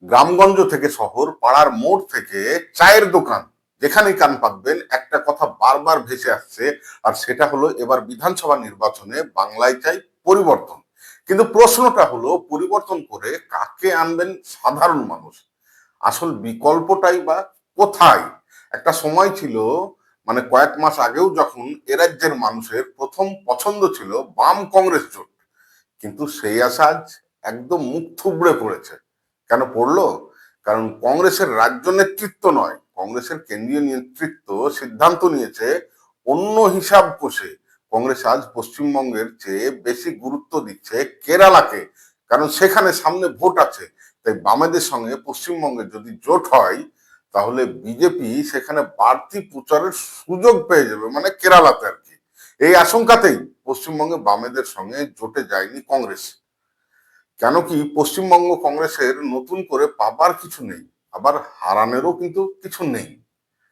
গ্রামগঞ্জ থেকে শহর, পাড়ার মোড় থেকে চায়ের দোকান, যেখানেই কান পাতবেন একটা কথা বারবার ভেসে আসছে, আর সেটা হলো এবার বিধানসভা নির্বাচনে বাংলায় চাই পরিবর্তন। কিন্তু প্রশ্নটা হলো পরিবর্তন করে কাকে আনবেন সাধারণ মানুষ? আসল বিকল্পটাই বা কোথায়? একটা সময় ছিল, মানে কয়েক মাস আগেও, যখন এ রাজ্যের মানুষের প্রথম পছন্দ ছিল বাম কংগ্রেস জোট। কিন্তু সেই আশা আজ একদম মুখ থুবড়ে পড়েছে। কেন পড়লো? কারণ কংগ্রেসের রাজ্য নেতৃত্ব নয়, কংগ্রেসের কেন্দ্রীয় নেতৃত্ব সিদ্ধান্ত নিয়েছে অন্য হিসাব কষে কংগ্রেস আজ পশ্চিমবঙ্গের চেয়ে বেশি গুরুত্ব দিচ্ছে কেরালাকে। কারণ সেখানে সামনে ভোট আছে। তাই বামেদের সঙ্গে পশ্চিমবঙ্গে যদি জোট হয়, তাহলে বিজেপি সেখানে বাড়তি প্রচারের সুযোগ পেয়ে যাবে, মানে কেরালাতে আর কি। এই আশঙ্কাতেই পশ্চিমবঙ্গে বামেদের সঙ্গে জোটে যায়নি কংগ্রেস। কেন কি, পশ্চিমবঙ্গ কংগ্রেসের নতুন করে পাবার কিছু নেই, আবার হারানেরও কিন্তু কিছু নেই।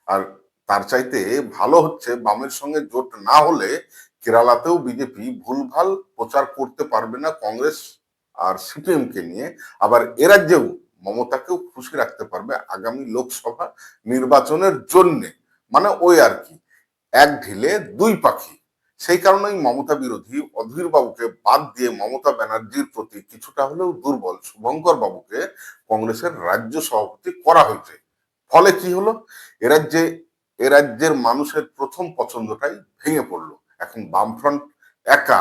আর তার চাইতে ভালো হচ্ছে বামের সঙ্গে জোট না হলে কেরালাতেও বিজেপি ভুলভাল প্রচার করতে পারবে না কংগ্রেস আর সিপিএম কে নিয়ে। আবার এ রাজ্যেও মমতাকেও খুশি রাখতে পারবে আগামী লোকসভা নির্বাচনের জন্য। মানে ওই আর কি, এক ঢিলে দুই পাখি। সেই কারণেই মমতা বিরোধী অধীর বাবুকে বাদ দিয়ে মমতা ব্যানার্জির প্রতি কিছুটা হলেও দুর্বল শুভঙ্কর বাবুকে কংগ্রেসের রাজ্য সভাপতি করা হয়েছে। ফলে কি হলো, এরাজ্যে এরাজ্যের মানুষের প্রথম পছন্দটাই ভেঙে পড়লো। এখন বামফ্রন্ট একা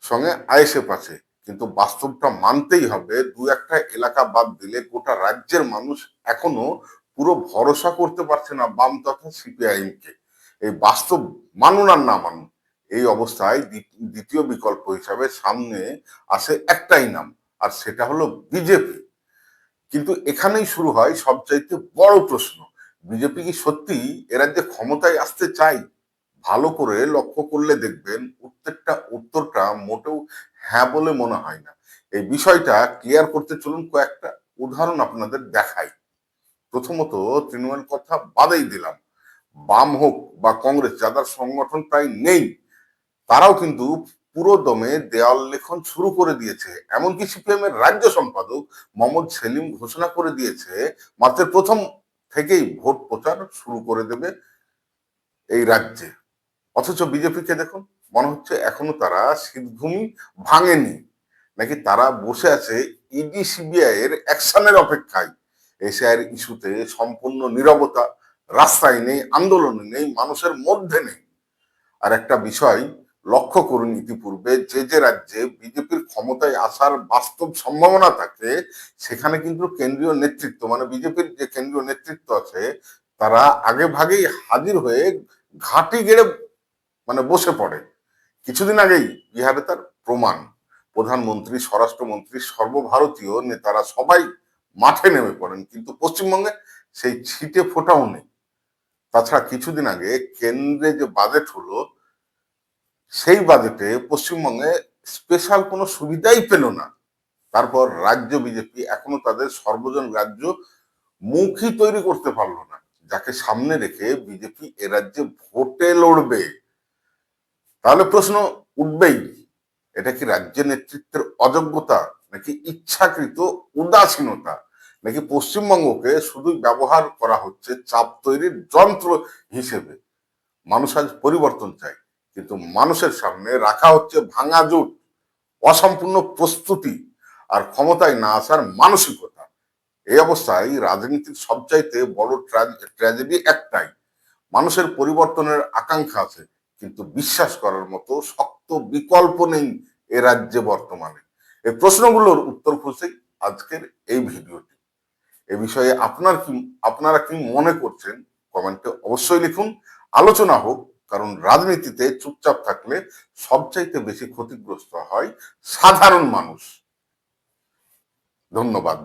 সঙ্গে আইএসএফ আছে। কিন্তু বাস্তবটা মানতেই হবে, দু একটা এলাকা বাদ দিলে গোটা রাজ্যের মানুষ এখনো পুরো ভরসা করতে পারছে না বাম তথা সিপিআইএম কে। এই বাস্তব মানুন আর না মানুন, এই অবস্থায় দ্বিতীয় বিকল্প হিসাবে সামনে আসে একটাই নাম, আর সেটা হলো বিজেপি। কিন্তু এখানেই শুরু হয় সবচাইতে বড় প্রশ্ন, বিজেপি কি সত্যি এরাজ্যে ক্ষমতায় আসতে চাই? ভালো করে লক্ষ্য করলে দেখবেন উত্তরটা মোটেও হ্যাঁ বলে মনে হয় না। এই বিষয়টা ক্লিয়ার করতে চলুন কয়েকটা উদাহরণ আপনাদের দেখাই। প্রথমত, তৃণমূল কথা বাদেই দিলাম, বাম হোক বা কংগ্রেস, যাদের সংগঠন প্রায় নেই, তারাও কিন্তু পুরো দমে দেওয়াল লেখন শুরু করে দিয়েছে। এমনকি সিপিএম এর রাজ্য সম্পাদক মোহাম্মদ সেলিম ঘোষণা করে দিয়েছে মাত্র প্রথম থেকেই ভোট প্রচার শুরু করে দেবে এই রাজ্যে। অথচ বিজেপিকে দেখুন, মনে হচ্ছে এখনো তারা শীতভূমি ভাঙেনি, নাকি তারা বসে আছে ইডি সিবিআই এর অ্যাকশনের অপেক্ষায়। এশিয়ার ইস্যুতে সম্পূর্ণ নীরবতা, রাস্তায় নেই, আন্দোলনে নেই, মানুষের মধ্যে নেই। আর একটা বিষয় লক্ষ্য করুন, ইতিপূর্বে যে যে রাজ্যে বিজেপির ক্ষমতায় আসার বাস্তব সম্ভাবনা থাকে, সেখানে কিন্তু কেন্দ্রীয় নেতৃত্ব, মানে বিজেপির যে কেন্দ্রীয় নেতৃত্ব আছে, তারা আগে ভাগেই হাজির হয়ে ঘাঁটি গেড়ে মানে বসে পড়ে। কিছুদিন আগেই বিহারে তার প্রমাণ। প্রধানমন্ত্রী, স্বরাষ্ট্রমন্ত্রী, সর্বভারতীয় নেতারা সবাই মাঠে নেমে পড়েন, কিন্তু পশ্চিমবঙ্গে সেই ছিটে ফোটাও নেই। তাছাড়া কিছুদিন আগে কেন্দ্রে যে বাজেট হলো, সেই বাজেটে পশ্চিমবঙ্গে স্পেশাল কোনো সুবিধাই পেল না। তারপর রাজ্য বিজেপি এখনো তাদের সর্বজন রাজ্য মুখই তৈরি করতে পারলো না, যাকে সামনে রেখে বিজেপি এ রাজ্যে ভোটে লড়বে। তাহলে প্রশ্ন উঠবেই, এটা কি রাজ্য নেতৃত্বের অযোগ্যতা, নাকি ইচ্ছাকৃত উদাসীনতা, নাকি পশ্চিমবঙ্গকে শুধু ব্যবহার করা হচ্ছে চাপ তৈরির যন্ত্র হিসেবে? মানুষ আজ পরিবর্তন চায়, কিন্তু মানুষের সামনে রাখা হচ্ছে ভাঙা জোট, অসম্পূর্ণ প্রস্তুতি, আর ক্ষমতায় না আসার মানসিকতা। এই অবস্থায় রাজনীতির সবচাইতে বড় ট্র্যাজেডি একটাই, মানুষের পরিবর্তনের আকাঙ্ক্ষা আছে, কিন্তু বিশ্বাস করার মতো শক্ত বিকল্প নেই এ রাজ্যে বর্তমানে। এই প্রশ্নগুলোর উত্তর খুঁজেই আজকের এই ভিডিওটি। এ বিষয়ে আপনারা কি মনে করছেন, কমেন্টে অবশ্যই লিখুন। আলোচনা হোক, কারণ রাজনীতিতে চুপচাপ থাকলে সবচাইতে বেশি ক্ষতিগ্রস্ত হয় সাধারণ মানুষ। ধন্যবাদ।